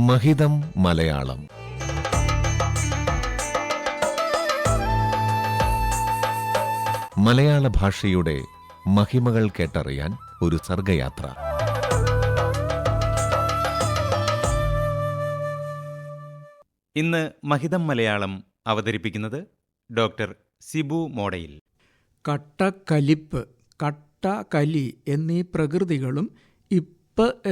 മഹിതം മലയാളം. മലയാള ഭാഷയുടെ മഹിമകൾ കേട്ടറിയാൻ ഒരു സർഗയാത്ര. ഇന്ന് മഹിതം മലയാളം അവതരിപ്പിക്കുന്നത് ഡോക്ടർ സിബു മോഡയിൽ. കട്ടക്കലിപ്പ്, കട്ട, കലി എന്നീ പ്രകൃതികളും ഇപ്പ്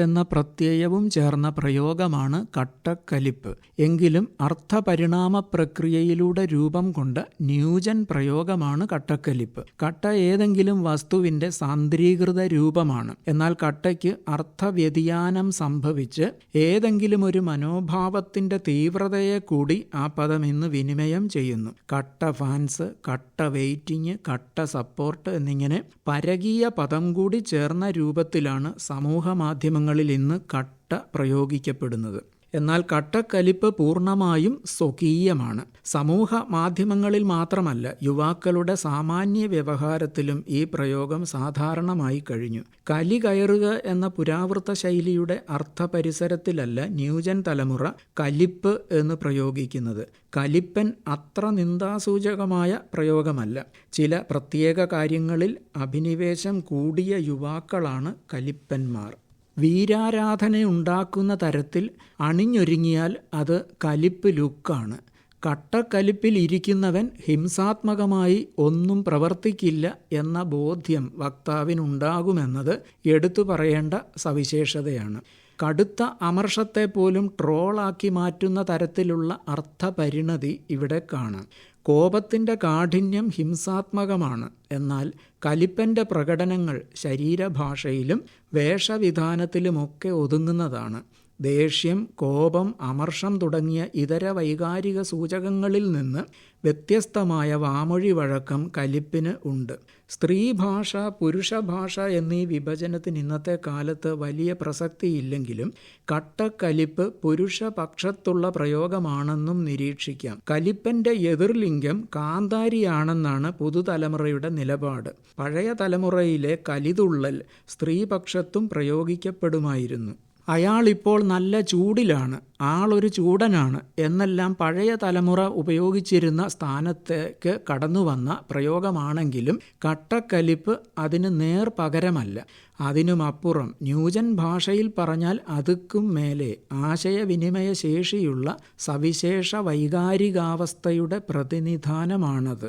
എന്ന പ്രത്യയവും ചേർന്ന പ്രയോഗമാണ് കട്ടക്കലിപ്പ്. എങ്കിലും അർത്ഥപരിണാമ പ്രക്രിയയിലൂടെ രൂപം കൊണ്ട ന്യൂജൻ പ്രയോഗമാണ് കട്ടക്കലിപ്പ്. കട്ട ഏതെങ്കിലും വസ്തുവിൻ്റെ സാന്ദ്രീകൃത രൂപമാണ്. എന്നാൽ കട്ടയ്ക്ക് അർത്ഥവ്യതിയാനം സംഭവിച്ച് ഏതെങ്കിലും ഒരു മനോഭാവത്തിൻ്റെ തീവ്രതയെ കൂടി ആ പദം ഇന്ന് വിനിമയം ചെയ്യുന്നു. കട്ട ഫാൻസ്, കട്ട വെയിറ്റിംഗ്, കട്ട സപ്പോർട്ട് എന്നിങ്ങനെ പരകീയ പദം കൂടി ചേർന്ന രൂപത്തിലാണ് സമൂഹ മാധ്യമങ്ങളിൽ ഇന്ന് കട്ട പ്രയോഗിക്കപ്പെടുന്നത്. എന്നാൽ കട്ടക്കലിപ്പ് പൂർണ്ണമായും സ്വകീയമാണ്. സമൂഹ മാധ്യമങ്ങളിൽ മാത്രമല്ല, യുവാക്കളുടെ സാമാന്യ വ്യവഹാരത്തിലും ഈ പ്രയോഗം സാധാരണമായി കഴിഞ്ഞു. കലി കയറുക എന്ന പുരാവൃത്ത ശൈലിയുടെ അർത്ഥപരിസരത്തിലല്ല ന്യൂജൻ തലമുറ കലിപ്പ് എന്ന് പ്രയോഗിക്കുന്നത്. കലിപ്പൻ അത്ര നിന്ദാസൂചകമായ പ്രയോഗമല്ല. ചില പ്രത്യേക കാര്യങ്ങളിൽ അഭിനിവേശം കൂടിയ യുവാക്കളാണ് കലിപ്പന്മാർ. വീരാരാധനയുണ്ടാക്കുന്ന തരത്തിൽ അണിഞ്ഞൊരുങ്ങിയാൽ അത് കലിപ്പ് ലുക്കാണ്. കട്ടക്കലിപ്പിൽ ഇരിക്കുന്നവൻ ഹിംസാത്മകമായി ഒന്നും പ്രവർത്തിക്കില്ല എന്ന ബോധ്യം വക്താവിനുണ്ടാകുമെന്നത് എടുത്തു പറയേണ്ട സവിശേഷതയാണ്. കടുത്ത അമർഷത്തെ പോലും ട്രോളാക്കി മാറ്റുന്ന തരത്തിലുള്ള അർത്ഥപരിണതി ഇവിടെ കാണാം. കോപത്തിൻ്റെ കാഠിന്യം ഹിംസാത്മകമാണ്. എന്നാൽ കലിപ്പൻ്റെ പ്രകടനങ്ങൾ ശരീരഭാഷയിലും വേഷവിധാനത്തിലുമൊക്കെ ഒതുങ്ങുന്നതാണ്. ദേഷ്യം, കോപം, അമർഷം തുടങ്ങിയ ഇതര വൈകാരിക സൂചകങ്ങളിൽ നിന്ന് വ്യത്യസ്തമായ വാമൊഴി വഴക്കം കലിപ്പിന് ഉണ്ട്. സ്ത്രീഭാഷ, പുരുഷഭാഷ എന്നീ വിഭജനത്തിന് ഇന്നത്തെ കാലത്ത് വലിയ പ്രസക്തിയില്ലെങ്കിലും കട്ടക്കലിപ്പ് പുരുഷപക്ഷത്തുള്ള പ്രയോഗമാണെന്നും നിരീക്ഷിക്കാം. കലിപ്പൻ്റെ എതിർലിംഗം കാന്താരിയാണെന്നാണ് പുതുതലമുറയുടെ നിലപാട്. പഴയ തലമുറയിലെ കലിതുള്ളൽ സ്ത്രീപക്ഷത്തും പ്രയോഗിക്കപ്പെടുമായിരുന്നു. അയാളിപ്പോൾ നല്ല ചൂടിലാണ്, ആളൊരു ചൂടനാണ് എന്നെല്ലാം പഴയ തലമുറ ഉപയോഗിച്ചിരുന്ന സ്ഥാനത്തേക്ക് കടന്നുവന്ന പ്രയോഗമാണെങ്കിലും കട്ടക്കലിപ്പ് അതിന് നേർ പകരമല്ല. അതിനുമപ്പുറം ന്യൂജൻ ഭാഷയിൽ പറഞ്ഞാൽ അതുക്കും മേലെ ആശയവിനിമയ ശേഷിയുള്ള സവിശേഷ വൈകാരികാവസ്ഥയുടെ പ്രതിനിധാനമാണത്.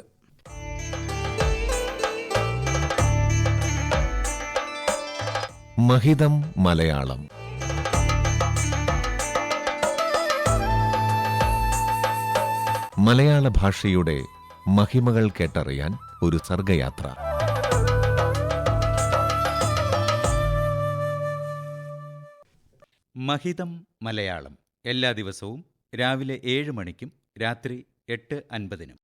മഹിതം മലയാളം. മലയാള ഭാഷയുടെ മഹിമകൾ കേട്ടറിയാൻ ഒരു സർഗയാത്ര. മഹിതം മലയാളം എല്ലാ ദിവസവും രാവിലെ 7 മണിക്കും രാത്രി 8:50-നും.